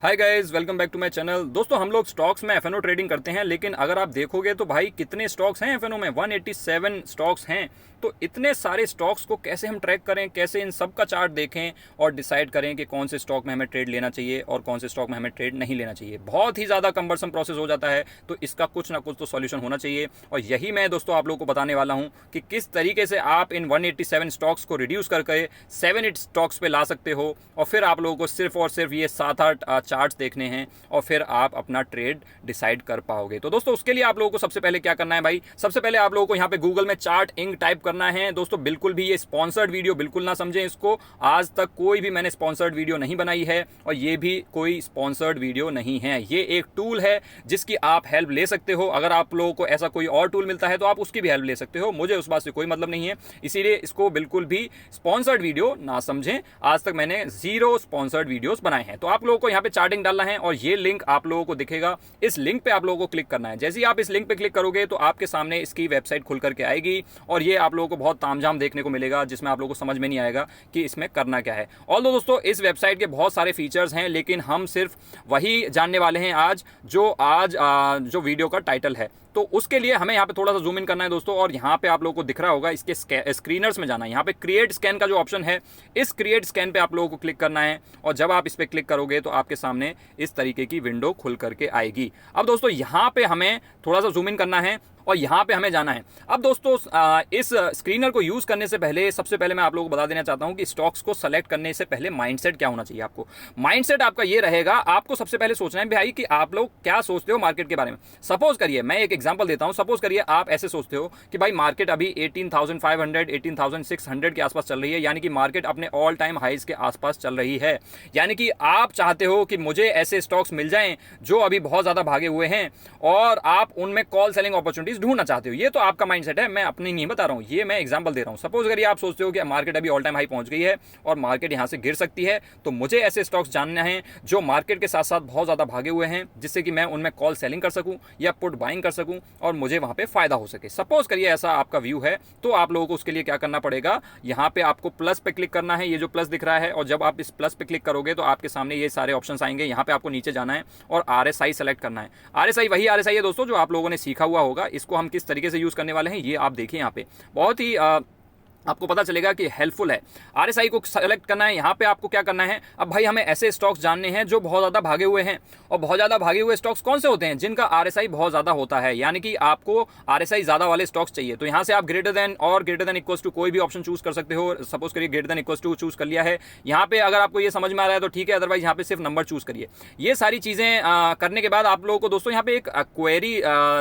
Hi guys, welcome back to my channel. दोस्तों, हम लोग स्टॉक्स में एफएनओ ट्रेडिंग करते हैं, लेकिन अगर आप देखोगे तो भाई कितने स्टॉक्स हैं एफएनओ में, 187 स्टॉक्स हैं। तो इतने सारे स्टॉक्स को कैसे हम ट्रैक करें, कैसे इन सब का चार्ट देखें और डिसाइड करें कि कौन से स्टॉक में हमें ट्रेड लेना चाहिए और कौन से स्टॉक में हमें ट्रेड नहीं लेना चाहिए। बहुत ही ज़्यादा कम्बरसम प्रोसेस हो जाता है, तो इसका कुछ ना कुछ तो सॉल्यूशन होना चाहिए। और यही मैं दोस्तों आप लोगों को बताने वाला हूँ कि किस तरीके से आप इन 187 स्टॉक्स को रिड्यूस करके 7-8 स्टॉक्स पे ला सकते हो। और फिर आप लोगों को सिर्फ और सिर्फ ये 7-8 चार्ट्स देखने हैं और फिर आप अपना ट्रेड डिसाइड कर पाओगे। तो दोस्तों, उसके लिए आप लोगों को सबसे पहले क्या करना है भाई, सबसे पहले आप लोगों को यहाँ पे गूगल में चार्ट इंक टाइप करना है। दोस्तों, बिल्कुल भी ये स्पॉन्सर्ड वीडियो बिल्कुल ना समझें इसको। आज तक कोई भी मैंने स्पॉन्सर्ड वीडियो नहीं बनाई है और ये भी कोई स्पॉन्सर्ड वीडियो नहीं है। ये एक टूल है जिसकी आप हेल्प ले सकते हो। अगर आप लोगों को ऐसा कोई और टूल मिलता है तो आप उसकी भी हेल्प ले सकते हो, मुझे उस बात से कोई मतलब नहीं है। इसीलिए इसको बिल्कुल भी स्पॉन्सर्ड वीडियो ना समझें। आज तक मैंने 0 स्पॉन्सर्ड वीडियोस बनाए हैं। तो आप लोगों को यहाँ पे चार्टिंग डालना है और ये लिंक आप लोगों को दिखेगा। इस लिंक पे आप लोगों को क्लिक करना है। जैसे ही आप इस लिंक पे क्लिक करोगे तो आपके सामने इसकी वेबसाइट खुल करके आएगी और ये आप लोगों को बहुत तामझाम देखने को मिलेगा, जिसमें आप लोगों को समझ में नहीं आएगा कि इसमें करना क्या है। ऑल्दो दोस्तों, इस वेबसाइट के बहुत सारे फीचर्स हैं, लेकिन हम सिर्फ वही जानने वाले हैं आज जो वीडियो का टाइटल है। तो उसके लिए हमें यहाँ पे थोड़ा सा जूम इन करना है दोस्तों, और यहाँ पे आप लोगों को दिख रहा होगा इसके स्क्रीनर्स में जाना है। यहाँ पे क्रिएट स्कैन का जो ऑप्शन है, इस क्रिएट स्कैन पे आप लोगों को क्लिक करना है और जब आप इस पे क्लिक करोगे तो आपके सामने इस तरीके की विंडो खुल करके आएगी। अब दोस्तों, यहाँ पे हमें थोड़ा सा जूम इन करना है और यहाँ पे हमें जाना है। अब दोस्तों, इस स्क्रीनर को यूज करने से पहले सबसे पहले मैं आप लोगों को बता देना चाहता हूँ कि स्टॉक्स को सेलेक्ट करने से पहले माइंडसेट क्या होना चाहिए। आपको माइंडसेट आपका ये रहेगा, आपको सबसे पहले सोचना है भाई कि आप लोग क्या सोचते हो मार्केट के बारे में। सपोज करिए, मैं एक एग्जांपल देता हूँ। सपोज करिए आप ऐसे सोचते हो कि भाई मार्केट अभी 18,500 18,600 के आसपास चल रही है, यानी कि मार्केट अपने ऑल टाइम हाइज के आसपास चल रही है। यानी कि आप चाहते हो कि मुझे ऐसे स्टॉक्स मिल जाएं जो अभी बहुत ज्यादा भागे हुए हैं और आप उनमें कॉल सेलिंग अपॉर्चुनिटीज ढूंढना चाहते हो। ये तो आपका माइंडसेट है, मैं अपनी नहीं बता रहा हूं, ये मैं एग्जांपल दे रहा हूं। सपोज करिए आप सोचते हो कि मार्केट अभी ऑल टाइम हाई पहुंच गई है और मार्केट यहां से गिर सकती है, तो मुझे ऐसे स्टॉक्स जानना है जो मार्केट के साथ साथ बहुत ज्यादा भागे हुए हैं, जिससे कि मैं उनमें कॉल सेलिंग कर सकूं या पुट बाइंग कर सकूं और मुझे वहां पे फायदा हो सके। सपोज करिए ऐसा आपका व्यू है, तो आप लोगों को उसके लिए क्या करना पड़ेगा, यहां पे आपको प्लस पे क्लिक करना है। ये जो प्लस दिख रहा है, और जब आप इस प्लस पे क्लिक करोगे तो आपके सामने ये सारे ऑप्शन आएंगे। यहां पे आपको नीचे जाना है और RSI सेलेक्ट करना है। RSI वही RSI है दोस्तों जो आप लोगों ने सीखा हुआ होगा। इसको हम किस तरीके से यूज करने वाले हैं ये आप देखिए। यहाँ पे बहुत ही आपको पता चलेगा कि हेल्पफुल है। RSI को सेलेक्ट करना है। यहाँ पे आपको क्या करना है, अब भाई हमें ऐसे स्टॉक्स जानने हैं जो बहुत ज़्यादा भागे हुए हैं। और बहुत ज़्यादा भागे हुए स्टॉक्स कौन से होते हैं, जिनका RSI बहुत ज़्यादा होता है, यानी कि आपको RSI ज़्यादा वाले स्टॉक्स चाहिए। तो यहाँ से आप ग्रेटर देन और ग्रेटर देन इक्वल्स टू कोई भी ऑप्शन चूज कर सकते हो। सपोज करिए greater than equals to choose कर लिया है। यहाँ पे अगर आपको ये समझ में आ रहा है तो ठीक है, अदरवाइज यहाँ पे सिर्फ नंबर चूज करिए। ये सारी चीज़ें करने के बाद आप लोगों को दोस्तों यहाँ पे एक क्वेरी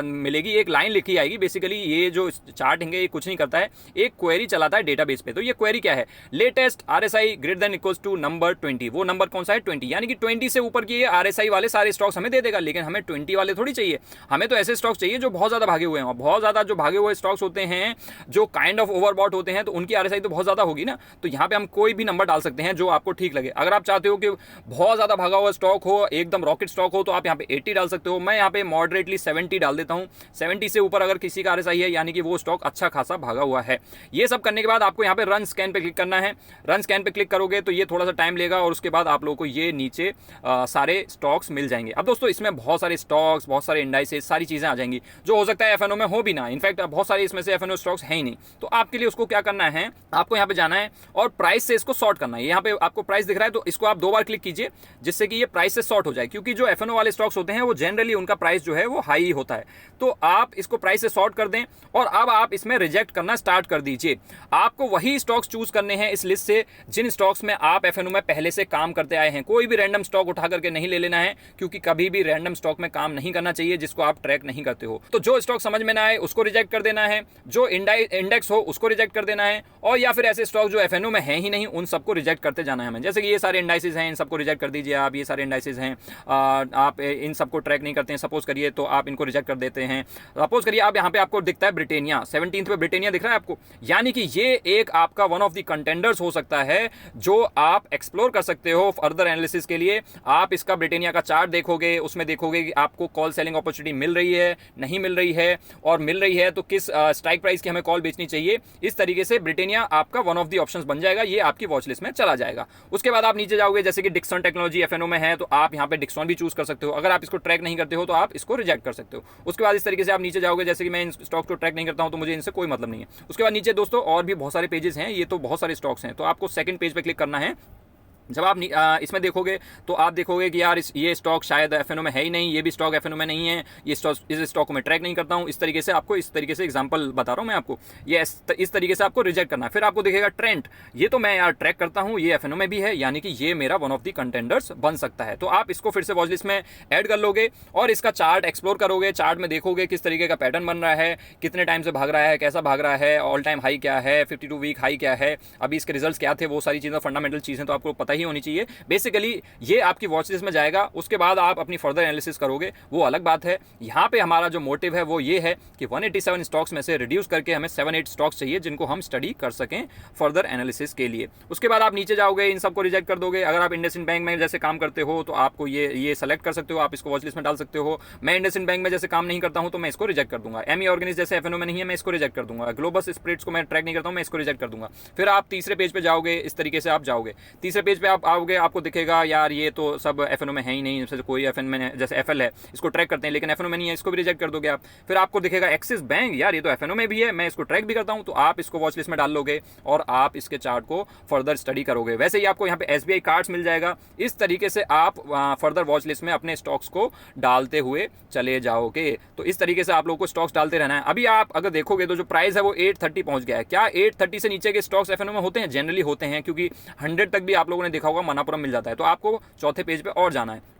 मिलेगी, एक लाइन लिखी आएगी। बेसिकली ये जो चार्ट है ये कुछ नहीं करता है, एक क्वेरी चलाता है डेटाबेस पे। तो ये क्वेरी क्या है, latest RSI greater than equals to number 20। वो नंबर कौन सा है, 20, यानी कि 20 से ऊपर की ये RSI वाले सारे स्टॉक्स हमें दे देगा। लेकिन हमें 20 वाले थोड़ी चाहिए, हमें तो ऐसे स्टॉक्स चाहिए जो बहुत ज्यादा भागे हुए हैं। और बहुत ज्यादा जो भागे हुए स्टॉक्स होते हैं, जो काइंड ऑफ ओवरबॉट होते हैं, तो उनकी RSI तो बहुत ज्यादा होगी ना। तो यहाँ पे हम कोई भी नंबर डाल सकते हैं जो आपको ठीक लगे। अगर आप चाहते हो कि बहुत ज्यादा भागा हुआ स्टॉक हो, एकदम रॉकेट स्टॉक हो, तो आप यहाँ पे 80 डाल सकते हो। मैं यहाँ पे मॉडरेटली 70 डाल देता हूँ। 70 से ऊपर अगर किसी का RSI है, यानी कि वो स्टॉक अच्छा खासा भागा हुआ है। ये सब करने के बाद आपको यहाँ पे रन स्कैन पे क्लिक करना है। रन स्कैन पे क्लिक करोगे तो ये थोड़ा सा टाइम लेगा और उसके बाद आप लोगों को ये नीचे सारे स्टॉक्स मिल जाएंगे। अब दोस्तों, इसमें बहुत सारे स्टॉक्स, बहुत सारे इंडाइसेस, सारी चीजें आ जाएंगी जो हो सकता है एफएनओ में हो भी ना। इनफैक्ट बहुत सारे इसमें से एफएनओ स्टॉक्स है ही नहीं। तो आपके लिए उसको क्या करना है, आपको यहाँ पे जाना है और प्राइस से इसको सॉर्ट करना है। यहाँ पे आपको प्राइस दिख रहा है, तो इसको आप 2 बार क्लिक कीजिए जिससे कि ये प्राइस से सॉर्ट हो जाए। क्योंकि जो एफएनओ वाले स्टॉक्स होते हैं वो जनरली उनका प्राइस जो है वो हाई होता है। तो आप इसको प्राइस से सॉर्ट कर दें और अब आप इसमें रिजेक्ट करना स्टार्ट कर दीजिए। आपको वही स्टॉक्स चूज करने हैं इस लिस्ट से जिन स्टॉक्स में आप एफएनओ में पहले से काम करते आए हैं। कोई भी रैंडम स्टॉक उठा करके नहीं ले लेना है, क्योंकि कभी भी रैंडम स्टॉक में काम नहीं करना चाहिए जिसको आप ट्रैक नहीं करते हो। तो जो स्टॉक समझ में ना आए उसको रिजेक्ट कर देना है, जो इंडेक्स हो उसको रिजेक्ट कर देना है, और या फिर ऐसे स्टॉक जो एफएनओ में है ही नहीं उन सबको रिजेक्ट करते जाना है हमें। जैसे कि ये सारे इंडाइसेस हैं, इन सबको रिजेक्ट कर दीजिए आप। ये सारे इंडाइसेस हैं, आप इन सबको ट्रैक नहीं करते हैं सपोज करिए, तो आप इनको रिजेक्ट कर देते हैं। सपोज करिए आप यहाँ पे आपको दिखता है ब्रिटेनिया, 17th पे ब्रिटेनिया दिख रहा है आपको, यानी कि ये एक आपका वन ऑफ द कंटेंडर्स हो सकता है जो आप एक्सप्लोर कर सकते हो फर्दर एनालिसिस के लिए। आप इसका ब्रिटेनिया का चार्ट देखोगे, उसमें देखोगे कि आपको कॉल सेलिंग अपॉर्चुनिटी मिल रही है, नहीं मिल रही है, और मिल रही है तो किस स्ट्राइक प्राइस की हमें कॉल बेचनी चाहिए। इस तरीके से ब्रिटेनिया आपका वन ऑफ द ऑप्शंस बन जाएगा, ये आपकी वॉच लिस्ट में चला जाएगा। उसके बाद आप नीचे जाओगे, जैसे कि डिक्सन टेक्नोलॉजी एफएनओ में है, तो आप यहाँ पे डिक्सन भी चूज कर सकते हो। अगर आप इसको ट्रैक नहीं करते हो तो आप इसको रिजेक्ट कर सकते हो। उसके बाद इस तरीके से आप नीचे जाओगे, जैसे कि मैं इन स्टॉक्स को ट्रैक नहीं करता हूं तो मुझे इनसे कोई मतलब नहीं है। उसके बाद नीचे दोस्तों और भी बहुत सारे पेजेस हैं, ये तो बहुत सारे स्टॉक्स हैं, तो आपको सेकंड पेज पे क्लिक करना है। जब आप इसमें देखोगे तो आप देखोगे कि यार ये स्टॉक शायद एफएनओ में है ही नहीं, ये भी स्टॉक एफएनओ में नहीं है, ये स्टॉक, इस स्टॉक को मैं ट्रैक नहीं करता हूँ। इस तरीके से आपको, इस तरीके से एग्जांपल बता रहा हूँ मैं आपको, ये इस तरीके से आपको रिजेक्ट करना है। फिर आपको दिखेगा ट्रेंड, ये तो मैं यार ट्रैक करता हूँ, ये एफएनओ में भी है, यानी कि ये मेरा वन ऑफ द कंटेंडर्स बन सकता है। तो आप इसको फिर से वॉच लिस्ट में ऐड कर लोगे और इसका चार्ट एक्सप्लोर करोगे। चार्ट में देखोगे किस तरीके का पैटर्न बन रहा है, कितने टाइम से भाग रहा है, कैसा भाग रहा है, ऑल टाइम हाई क्या है, 52 वीक हाई क्या है, अभी इसके रिजल्ट्स क्या थे, वो सारी चीज़ें, फंडामेंटल चीज़ें तो आपको पता ही होनी चाहिए। बेसिकली ये आपकी वॉच लिस्ट में जाएगा। उसके बाद आप अपनी फर्दर एनालिसिस करोगे, वो अलग बात है। यहां पे हमारा जो मोटिव है वो ये है कि 187 स्टॉक्स में से रिड्यूस करके हमें 7-8 स्टॉक्स चाहिए जिनको हम स्टडी कर सकें फर्दर एनालिसिस के लिए। उसके बाद आप नीचे जाओगे, इन सबको रिजेक्ट कर दोगे। अगर आप इंडसइंड बैंक में जैसे काम करते हो तो आपको ये सेलेक्ट कर सकते हो, आप इसको वॉच लिस्ट में डाल सकते हो। मैं इंडसइंड बैंक में जैसे काम नहीं करता हूं तो मैं इसको रिजेक्ट कर दूंगा। एमई ऑर्गेनिक जैसे एफएनओ में नहीं है, मैं इसको रिजेक्ट कर दूंगा। ग्लोबस स्प्रेड्स को मैं ट्रैक नहीं करता हूं, मैं इसको रिजेक्ट कर दूंगा। फिर आप तीसरे पेज पे जाओगे, इस तरीके से आप जाओगे, तीसरे पेज पे आप आओगे, आपको दिखेगा यार ये तो सब एफएनओ में है ही नहीं, जैसे कोई एफएन में, जैसे एफएल है इसको ट्रैक करते हैं लेकिन एफएनओ में नहीं है, इसको भी रिजेक्ट कर दोगे आप। फिर आपको दिखेगा एक्सिस बैंक, यार ये तो एफएनओ में भी है, मैं इसको ट्रैक भी करता हूं, तो आप इसको वॉच लिस्ट में डाल लोगे और आप इसके चार्ट को फर्दर स्टडी करोगे। वैसे ही आपको यहाँ पे एसबीआई कार्ड्स मिल जाएगा। इस तरीके से आप फर्दर वॉच लिस्ट में अपने स्टॉक्स को डालते हुए चले जाओगे। तो इस तरीके से आप लोगों को स्टॉक्स डालते रहना है। अभी आप अगर देखोगे तो जो प्राइस है वो 830 पहुंच गया है। क्या 830 से नीचे के स्टॉक्स एफएनओ में होते हैं? जनरली होते हैं, क्योंकि 100 तक भी आप लोगों ने देखा होगा मनापुरम मिल जाता है। तो आपको चौथे पेज पे और जाना है।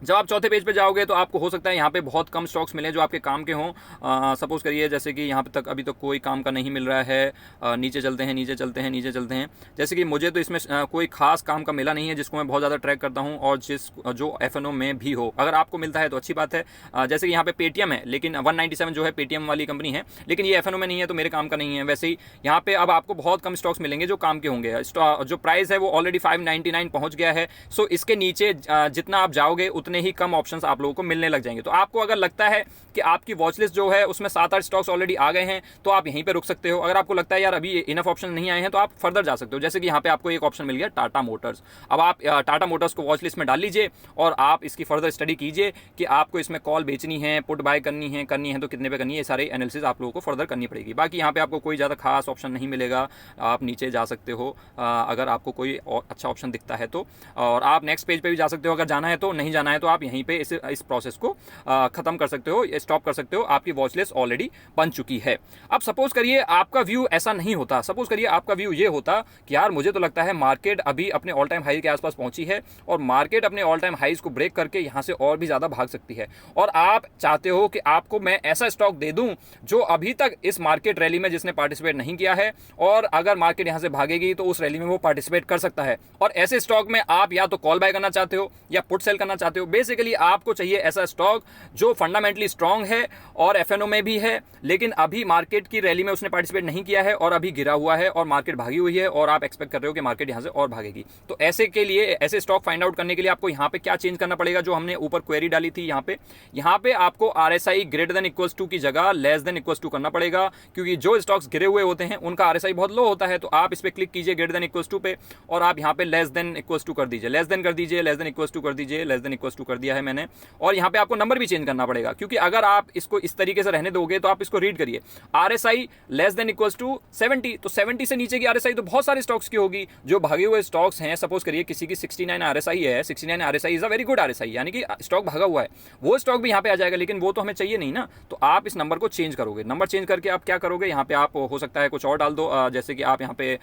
जब आप चौथे पेज पे जाओगे तो आपको हो सकता है यहाँ पे बहुत कम स्टॉक्स मिले जो आपके काम के हों। सपोज करिए जैसे कि यहाँ पे तक अभी तक कोई काम का नहीं मिल रहा है। नीचे चलते हैं, नीचे चलते हैं, नीचे चलते हैं। जैसे कि मुझे तो इसमें कोई खास काम का मिला नहीं है जिसको मैं बहुत ज़्यादा ट्रैक करता हूँ और जो एफएनओ में भी हो। अगर आपको मिलता है तो अच्छी बात है। जैसे कि यहाँ पे पेटीएम है, लेकिन 197 जो है पेटीएम वाली कंपनी है, लेकिन ये एफएनओ में नहीं है तो मेरे काम का नहीं है। वैसे ही यहाँ पे अब आपको बहुत कम स्टॉक्स मिलेंगे जो काम के होंगे। जो प्राइस है वो ऑलरेडी 599 पहुँच गया है। सो इसके नीचे जितना आप जाओगे उतने ही कम ऑप्शंस आप लोगों को मिलने लग जाएंगे। तो आपको अगर लगता है कि आपकी वॉच लिस्ट जो है उसमें 7-8 स्टॉक्स ऑलरेडी आ गए हैं तो आप यहीं पे रुक सकते हो। अगर आपको लगता है यार अभी इनफ ऑप्शन नहीं आए हैं तो आप फर्दर जा सकते हो। जैसे कि यहाँ पे आपको एक ऑप्शन मिल गया टाटा मोटर्स। अब आप टाटा मोटर्स को वॉच लिस्ट में डाल लीजिए और आप इसकी फर्दर स्टडी कीजिए कि आपको इसमें कॉल बेचनी है, पुट बाय करनी है तो कितने पे करनी है। ये सारे एनालिसिस आप लोगों को फर्दर करनी पड़ेगी। बाकी यहाँ पे आपको कोई ज़्यादा खास ऑप्शन नहीं मिलेगा। आप नीचे जा सकते हो अगर आपको कोई अच्छा ऑप्शन दिखता है तो, और आप नेक्स्ट पेज पे भी जा सकते हो अगर जाना है तो। नहीं जाना है तो आप यहीं पे इस प्रोसेस को खत्म कर सकते हो, स्टॉप कर सकते हो। आपकी वॉच लिस्ट ऑलरेडी बन चुकी है। अब सपोज करिए आपका व्यू ऐसा नहीं होता। सपोज करिए आपका व्यू ये होता कि यार मुझे तो लगता है मार्केट अभी अपने ऑल टाइम हाई के आसपास पहुंची है और मार्केट अपने ऑल टाइम हाईज को ब्रेक करके यहां से और भी ज्यादा भाग सकती है, और आप चाहते हो कि आपको मैं ऐसा स्टॉक दे दूं जो अभी तक इस मार्केट रैली में जिसने पार्टिसिपेट नहीं किया है, और अगर मार्केट यहां से भागेगी तो उस रैली में वो पार्टिसिपेट कर सकता है। और ऐसे स्टॉक में आप या तो कॉल बाय करना चाहते हो या पुट सेल करना चाहते हो। बेसिकली आपको चाहिए ऐसा स्टॉक जो फंडामेंटली स्ट्रांग है और एफएनओ में भी है, लेकिन अभी मार्केट की रैली में उसने पार्टिसिपेट नहीं किया है और अभी गिरा हुआ है और मार्केट भागी हुई है और आप एक्सपेक्ट कर रहे हो कि मार्केट यहां से और भागेगी। तो ऐसे के लिए, ऐसे स्टॉक फाइंड आउट करने के लिए आपको यहां पे क्या चेंज करना पड़ेगा, जो हमने ऊपर क्वेरी डाली थी यहां पे आपको RSI greater than equals to की जगह लेस देन इक्वल्स टू करना पड़ेगा, क्योंकि जो स्टॉक्स गिरे हुए होते हैं उनका आरएसआई बहुत लो होता है। तो आप इस पे क्लिक कीजिए ग्रेटर देन इक्वल्स टू पे और आप यहां पे लेस देन इक्वल्स टू कर दीजिए, लेस देन कर दीजिए, लेस देन इक्वल्स टू कर दीजिए, लेस देन इक्वल्स टू कर दिया है मैंने। और यहां पे आपको नंबर भी चेंज करना पड़ेगा, क्योंकि अगर आप इसको इस तरीके से रहने दोगे तो आप इसको रीड करिए, RSI less than equals to 70, तो 70 से नीचे की आरएसआई तो बहुत सारे स्टॉक्स की होगी जो भागे हुए स्टॉक्स हैं। सपोज करिए किसी की 69 आरएसआई है, 69 RSI is a very good RSI, यानी कि स्टॉक भागा हुआ है, वो स्टॉक भी यहाँ पे आ जाएगा, लेकिन वो तो हमें चाहिए नहीं ना। तो आप इस नंबर को चेंज करोगे। नंबर चेंज करके आप क्या करोगे, यहाँ पे आप हो सकता है कुछ और डाल दो, जैसे कि आप यहाँ पे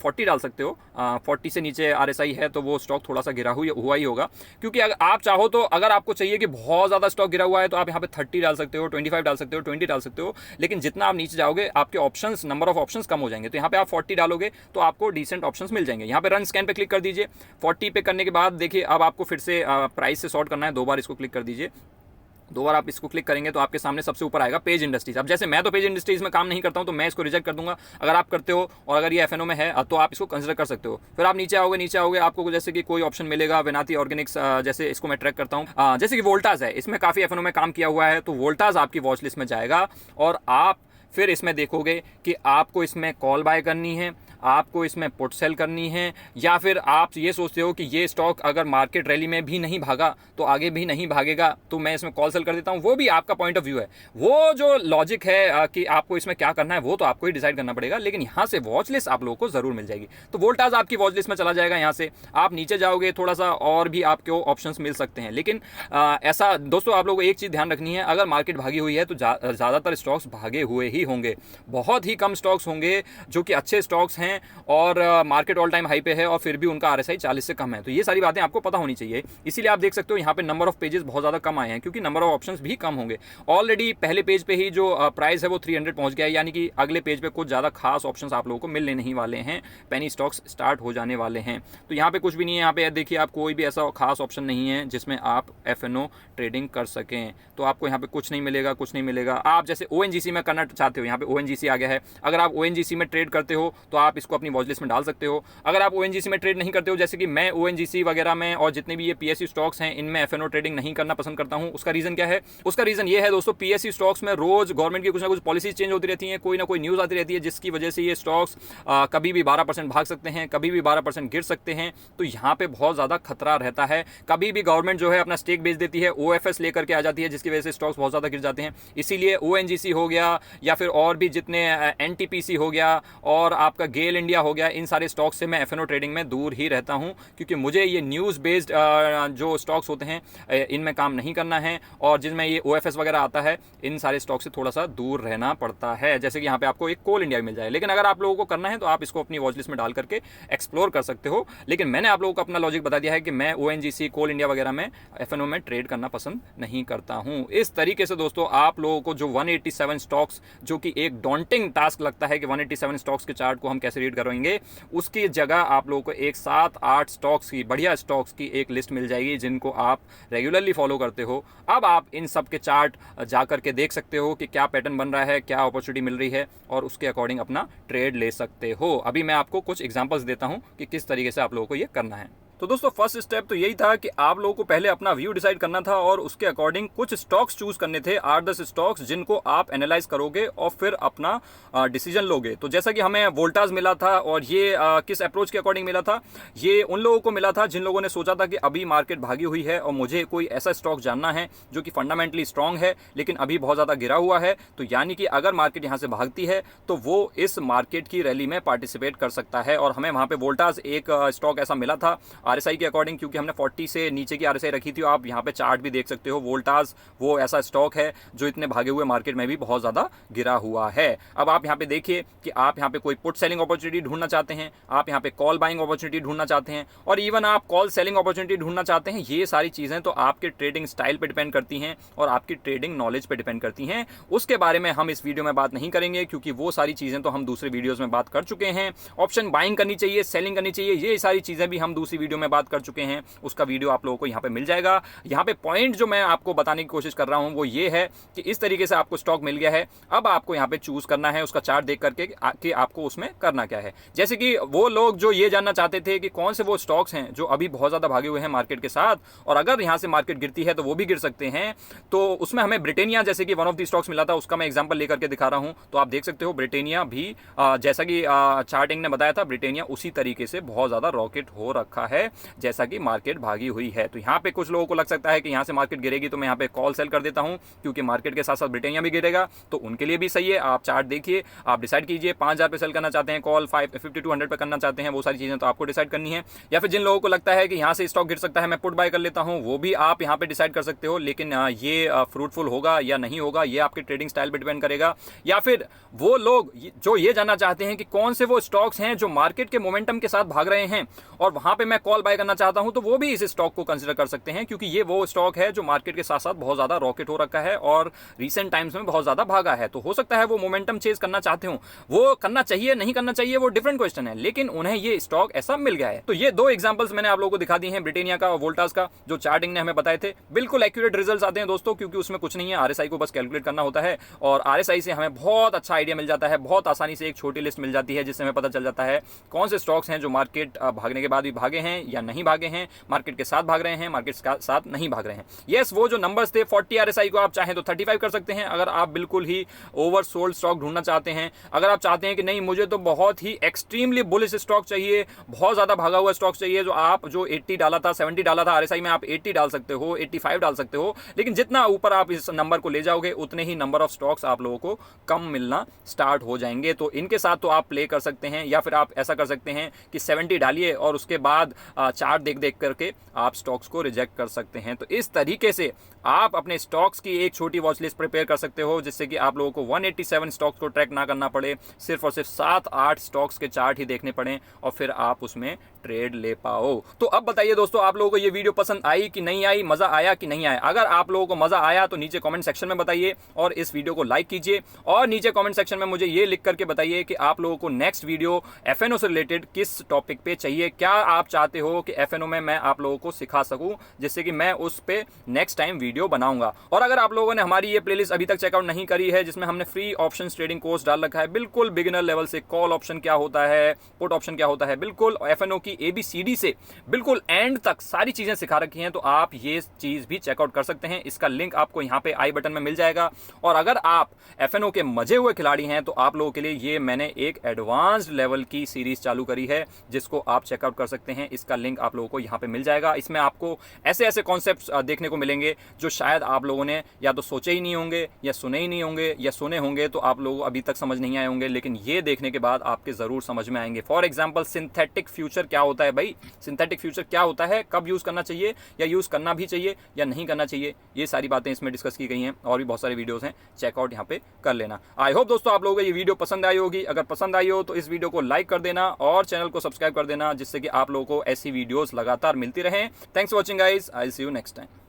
40 डाल सकते हो। 40 से नीचे आरएसआई है तो वो स्टॉक थोड़ा सा गिरा हुआ ही होगा, क्योंकि अगर आप चाहो तो, अगर आपको चाहिए कि बहुत ज्यादा स्टॉक गिरा हुआ है तो आप यहाँ पे 30 डाल सकते हो, 25 डाल सकते हो, 20 डाल सकते हो, लेकिन जितना आप नीचे जाओगे आपके ऑप्शंस, नंबर ऑफ ऑप्शंस कम हो जाएंगे। तो यहाँ पे आप 40 डालोगे तो आपको डिसेंट ऑप्शंस मिल जाएंगे। यहाँ पे रन स्कैन पे क्लिक कर दीजिए। 40 पे करने के बाद देखिए अब आपको फिर से प्राइस से सॉर्ट करना है, 2 बार इसको क्लिक कर दीजिए। दो बार आप इसको क्लिक करेंगे तो आपके सामने सबसे ऊपर आएगा पेज इंडस्ट्रीज। अब जैसे मैं तो पेज इंडस्ट्रीज में काम नहीं करता हूं तो मैं इसको रिजेक्ट कर दूंगा। अगर आप करते हो और अगर ये एफएनओ में है तो आप इसको कंसिडर कर सकते हो। फिर आप नीचे आओगे आपको जैसे कि कोई ऑप्शन मिलेगा विनाती ऑर्गेनिक्स, जैसे इसको मैं ट्रैक करता हूं, जैसे कि वोल्टास है, इसमें काफी एफएनओ में काम किया हुआ है तो वोल्टास आपकी वॉच लिस्ट में जाएगा। और आप फिर इसमें देखोगे कि आपको इसमें कॉल बाय करनी है, आपको इसमें पुट सेल करनी है, या फिर आप ये सोचते हो कि ये स्टॉक अगर मार्केट रैली में भी नहीं भागा तो आगे भी नहीं भागेगा तो मैं इसमें कॉल सेल कर देता हूं। वो भी आपका पॉइंट ऑफ व्यू है। वो जो लॉजिक है कि आपको इसमें क्या करना है वो तो आपको ही डिसाइड करना पड़ेगा, लेकिन यहां से वॉच लिस्ट आप लोगों को जरूर मिल जाएगी। तो वोल्टास आपकी वॉच लिस्ट में चला जाएगा। यहां से आप नीचे जाओगे थोड़ा सा और भी आपको ऑप्शंस मिल सकते हैं, लेकिन ऐसा दोस्तों आप लोगों को एक चीज ध्यान रखनी है, अगर मार्केट भागी हुई है तो ज्यादातर स्टॉक्स भागे हुए ही होंगे। बहुत ही कम स्टॉक्स होंगे जो कि अच्छे स्टॉक्स हैं और मार्केट ऑल टाइम हाई पे है और फिर भी उनका आरएसआई 40 से कम है। तो ये सारी बातें आपको पता होनी चाहिए। इसीलिए आप देख सकते हो यहाँ पे नंबर ऑफ पेजेस बहुत ज्यादा कम आए हैं, क्योंकि नंबर ऑफ ऑप्शंस भी कम होंगे। ऑलरेडी पहले पेज पे ही जो प्राइस है वो 300 पहुंच गया है, यानी कि अगले पेज पे कुछ ज्यादा खास ऑप्शंस आप लोगों को मिलने नहीं वाले हैं। पेनी स्टॉक्स स्टार्ट हो जाने वाले हैं। तो यहाँ पे कुछ भी नहीं है। यहाँ पे देखिए आप कोई भी ऐसा खास ऑप्शन नहीं है जिसमें आप एफएनओ ट्रेडिंग कर सकें। तो आपको यहाँ पे कुछ नहीं मिलेगा। आप जैसे ओएनजीसी में करना चाहते हो, यहाँ पे ओएनजीसी आ गया है। अगर आप ओएनजीसी में ट्रेड करते हो तो आप इसको अपनी वॉच लिस्ट में डाल सकते हो। अगर आप ओएनजीसी में ट्रेड नहीं करते हो, जैसे कि मैं ओएनजीसी वगैरह में और जितने भी ये पीएसयू स्टॉक्स हैं इनमें एफएनओ ट्रेडिंग नहीं करना पसंद करता हूं, उसका रीजन क्या है? उसका रीजन ये है दोस्तों, पीएसयू स्टॉक्स में रोज गवर्नमेंट की कुछ ना कुछ पॉलिसीज चेंज होती रहती हैं, कोई ना कोई न्यूज आती रहती है जिसकी वजह से ये स्टॉक्स कभी भी 12% भाग सकते हैं, कभी भी 12% गिर सकते हैं। तो यहाँ पे बहुत ज्यादा खतरा रहता है। कभी भी गवर्नमेंट जो है अपना स्टेक बेच देती है, ओएफएस लेकर के आ जाती है, जिसकी वजह से स्टॉक्स बहुत ज्यादा गिर जाते हैं। इसीलिए ओएनजीसी हो गया या फिर और भी जितने एनटीपीसी हो गया और आपका गेल इंडिया हो गया, इन सारे स्टॉक्स से मैं एफएनओ ट्रेडिंग में दूर ही रहता हूं, क्योंकि मुझे ये न्यूज़ बेस्ड जो स्टॉक्स होते हैं इनमें काम नहीं करना है। और जिनमें ये ओएफएस वगैरह आता है, इन सारे स्टॉक से थोड़ा सा दूर रहना पड़ता है। जैसे कि यहाँ पे आपको एक कोल इंडिया मिल जाए, लेकिन अगर आप लोगों को करना है तो आप इसको अपनी वॉच लिस्ट में डाल करके एक्सप्लोर कर सकते हो। लेकिन मैंने आप लोगों को अपना लॉजिक बता दिया है कि मैं ओएनजीसी, कोल इंडिया वगैरह में एफएनओ में ट्रेड करना पसंद नहीं करता हूं। इस तरीके से दोस्तों आप लोगों को जो 187 स्टॉक्स, जो कि एक डॉन्टिंग टास्क लगता है कि 187 स्टॉक्स के चार्ट को हम कैसे रीड करेंगे, उसकी जगह आप लोगों को एक 7-8 स्टॉक्स की, बढ़िया स्टॉक्स की एक लिस्ट मिल जाएगी जिनको आप रेगुलरली फॉलो करते हो। अब आप इन सब के चार्ट जा करके देख सकते हो कि क्या पैटर्न बन रहा है, क्या अपॉर्चुनिटी मिल रही है, और उसके अकॉर्डिंग अपना ट्रेड ले सकते हो। अभी मैं आपको कुछ एग्जांपल्स देता हूं कि किस तरीके से आप लोगों को ये करना है। तो दोस्तों फर्स्ट स्टेप तो यही था कि आप लोगों को पहले अपना व्यू डिसाइड करना था और उसके अकॉर्डिंग कुछ स्टॉक्स चूज करने थे, 8-10 स्टॉक्स जिनको आप एनालाइज करोगे और फिर अपना डिसीजन लोगे। तो जैसा कि हमें वोल्टास मिला था, और ये किस अप्रोच के अकॉर्डिंग मिला था, ये उन लोगों को मिला था जिन लोगों ने सोचा था कि अभी मार्केट भागी हुई है और मुझे कोई ऐसा स्टॉक जानना है जो कि फंडामेंटली स्ट्रांग है लेकिन अभी बहुत ज्यादा गिरा हुआ है। तो यानी कि अगर मार्केट यहां से भागती है तो वो इस मार्केट की रैली में पार्टिसिपेट कर सकता है। और हमें वहां पे वोल्टास एक स्टॉक ऐसा मिला था आरएसआई के अकॉर्डिंग, क्योंकि हमने 40 से नीचे की आरएसआई रखी थी। आप यहाँ पे चार्ट भी देख सकते हो, वोल्टास वो ऐसा स्टॉक है जो इतने भागे हुए मार्केट में भी बहुत ज्यादा गिरा हुआ है। अब आप यहाँ पे देखिए कि आप यहाँ पे कोई पुट सेलिंग अपॉर्चुनिटी ढूंढना चाहते हैं, आप यहाँ पे कॉल बाइंग अपॉर्चुनिटी ढूंढना चाहते हैं, और इवन आप कॉल सेलिंग अपॉर्चुनिटी ढूंढना चाहते हैं। ये सारी चीजें तो आपके ट्रेडिंग स्टाइल पे डिपेंड करती हैं और आपकी ट्रेडिंग नॉलेज पे डिपेंड करती हैं। उसके बारे में हम इस वीडियो में बात नहीं करेंगे, क्योंकि वो सारी चीजें तो हम दूसरे वीडियोस में बात कर चुके हैं। ऑप्शन बाइंग करनी चाहिए, सेलिंग करनी चाहिए, ये सारी चीजें भी हम दूसरी वीडियो में बात कर चुके हैं। उसका वीडियो आप लोगों को यहाँ पे मिल जाएगा। यहाँ पे पॉइंट जो मैं आपको बताने की कोशिश कर रहा हूं वो ये है कि इस तरीके से आपको स्टॉक मिल गया है। अब आपको यहाँ पे चूज करना है उसका चार्ट देख करके कि आपको उसमें करना क्या है। जैसे कि वो लोग जो ये जानना चाहते थे कि कौन से वो स्टॉक्स हैं जो अभी बहुत ज्यादा भागे हुए हैं मार्केट के साथ, और अगर यहाँ से मार्केट गिरती है तो वो भी गिर सकते हैं। तो उसमें हमें ब्रिटेनिया जैसे कि वन ऑफ द स्टॉक्स मिला था, उसका मैं एग्जांपल लेकर के दिखा रहा हूं। तो आप देख सकते हो ब्रिटेनिया भी जैसा कि चार्टिंग ने बताया था, ब्रिटेनिया उसी तरीके से बहुत ज्यादा रॉकेट हो रखा है जैसा कि मार्केट भागी हुई है। तो यहाँ पे कुछ लोगों को लग सकता है कि यहाँ से मार्केट गिरेगी तो मैं यहाँ पे कॉल सेल कर देता हूँ, क्योंकि मार्केट के साथ साथ ब्रिटेनिया भी गिरेगा, तो उनके लिए भी सही है। आप चार्ट देखिए, आप डिसाइड कीजिए 5000 पे सेल करना चाहते हैं कॉल, 50 to 100 पे करना चाहते हैं, वो सारी चीजें तो आपको डिसाइड करनी है। या फिर जिन लोगों को लगता है कि यहाँ से स्टॉक गिर सकता है, मैं पुट बाय कर लेता हूँ, वो भी आप यहाँ पे डिसाइड कर सकते हो। लेकिन ये फ्रूटफुल होगा या नहीं होगा, ये आपके ट्रेडिंग स्टाइल पे डिपेंड करेगा। या फिर वो लोग जो ये जानना चाहते हैं कि कौन से वो स्टॉक्स हैं जो मार्केट के मोमेंटम के साथ भाग रहे हैं और वहां पे मैं कॉल कॉल बाय करना चाहता हूं तो वो भी इस स्टॉक को कंसिडर कर सकते हैं, क्योंकि ये वो स्टॉक है जो मार्केट के साथ साथ बहुत ज्यादा रॉकेट हो रखा है और रिसेंट टाइम्स में बहुत ज्यादा भागा है। तो हो सकता है वो मोमेंटम चेज करना चाहते हो, वो करना चाहिए नहीं करना चाहिए वो डिफरेंट क्वेश्चन है, लेकिन उन्हें ये स्टॉक ऐसा मिल गया है। तो ये दो एग्जांपल्स मैंने आप लोगों को दिखा दिए हैं, ब्रिटेनिया का और वोल्टास का, जो चार्टिंग ने हमें बताए थे। बिल्कुल एक्यूरेट रिजल्ट्स आते हैं दोस्तों, क्योंकि उसमें कुछ नहीं है, आरएसआई को बस कैलकुलेट करना होता है और आरएसआई से हमें बहुत अच्छा आइडिया मिल जाता है, बहुत आसानी से एक छोटी लिस्ट मिल जाती है जिससे हमें पता चल जाता है कौन से स्टॉक्स हैं जो मार्केट भागने के बाद भी भागे हैं या नहीं भागे हैं, मार्केट के साथ भाग रहे हैं, मार्केट के साथ नहीं भाग रहे हैं। यस, वो जो नंबर्स थे 40 आरएसआई को आप चाहें तो 35 कर सकते हैं, अगर आप बिल्कुल ही ओवरसोल्ड स्टॉक ढूंढना चाहते हैं। अगर आप चाहते हैं कि नहीं मुझे तो बहुत ही एक्सट्रीमली बुलिश स्टॉक चाहिए, बहुत ज्यादा भागा हुआ स्टॉक चाहिए, जो 80 डाला था 70 डाला था आरएसआई में, आप 80 डाल सकते हो, 85 डाल सकते हो, लेकिन जितना ऊपर आप इस नंबर को ले जाओगे उतने ही नंबर ऑफ स्टॉक्स आप लोगों को कम मिलना स्टार्ट हो जाएंगे। तो इनके साथ तो आप प्ले कर सकते हैं, या फिर आप ऐसा कर सकते हैं कि 70 डालिए और उसके बाद चार्ट देख देख करके आप स्टॉक्स को रिजेक्ट कर सकते हैं। तो इस तरीके से आप अपने स्टॉक्स की एक छोटी वॉच लिस्ट प्रिपेयर कर सकते हो, जिससे कि आप लोगों को 187 स्टॉक्स को ट्रैक ना करना पड़े, सिर्फ और सिर्फ 7-8 स्टॉक्स के चार्ट ही देखने पड़े और फिर आप उसमें ट्रेड ले पाओ। तो अब बताइए दोस्तों, आप लोगों को ये वीडियो पसंद आई कि नहीं आई, मजा आया कि नहीं आया? अगर आप लोगों को मजा आया तो नीचे कमेंट सेक्शन में बताइए और इस वीडियो को लाइक कीजिए, और नीचे कमेंट सेक्शन में मुझे ये लिख करके बताइए कि आप लोगों को नेक्स्ट वीडियो एफएनओ से रिलेटेड किस टॉपिक पे चाहिए, क्या आप चाहते हो कि एफएनओ में मैं आप लोगों को सिखा सकूं, जिससे कि मैं उस पे नेक्स्ट टाइम वीडियो बनाऊंगा। और अगर आप लोगों ने हमारी ये प्लेलिस्ट अभी तक चेकआउट नहीं करी है, जिसमें हमने फ्री ऑप्शन ट्रेडिंग कोर्स डाल रखा है, बिल्कुल बिगिनर लेवल से, कॉल ऑप्शन क्या होता है, पुट ऑप्शन क्या होता है, बिल्कुल एफएनओ की एबीसीडी से बिल्कुल एंड तक सारी चीजें सिखा रखी हैं, तो आप ये चीज भी चेकआउट कर सकते हैं। इसका लिंक आपको यहाँ पे आई बटन में मिल जाएगा। और अगर आप एफएनओ के मजे हुए खिलाड़ी हैं तो आप लोगों के लिए ये मैंने एक एडवांस्ड लेवल की सीरीज चालू करी है, जिसको आप चेकआउट कर सकते हैं। इसका लिंक आप लोगों को यहाँ पे मिल जाएगा। इसमें आपको ऐसे ऐसे कॉन्सेप्ट्स देखने को मिलेंगे जो शायद आप लोगों ने या तो सोचे ही नहीं होंगे, या सुने ही नहीं होंगे, या सुने होंगे तो आप लोगों को अभी तक समझ नहीं आए होंगे, लेकिन ये देखने के बाद आपके जरूर समझ में आएंगे। फॉर एग्जाम्पल, सिंथेटिक फ्यूचर क्या होता है भाई, सिंथेटिक फ्यूचर क्या होता है, कब यूज करना चाहिए या यूज करना भी चाहिए या नहीं करना चाहिए, ये सारी बातें इसमें डिस्कस की गई हैं। और भी बहुत सारे वीडियोस हैं, चेकआउट यहाँ पे कर लेना। आई होप दोस्तों आप लोगों को ये वीडियो पसंद आई होगी। अगर पसंद आई हो तो इस वीडियो को लाइक कर देना और चैनल को सब्सक्राइब कर देना, जिससे कि आप लोगों को ऐसी वीडियोस लगातार मिलती रहें। Thanks for watching guys, I will see you next time.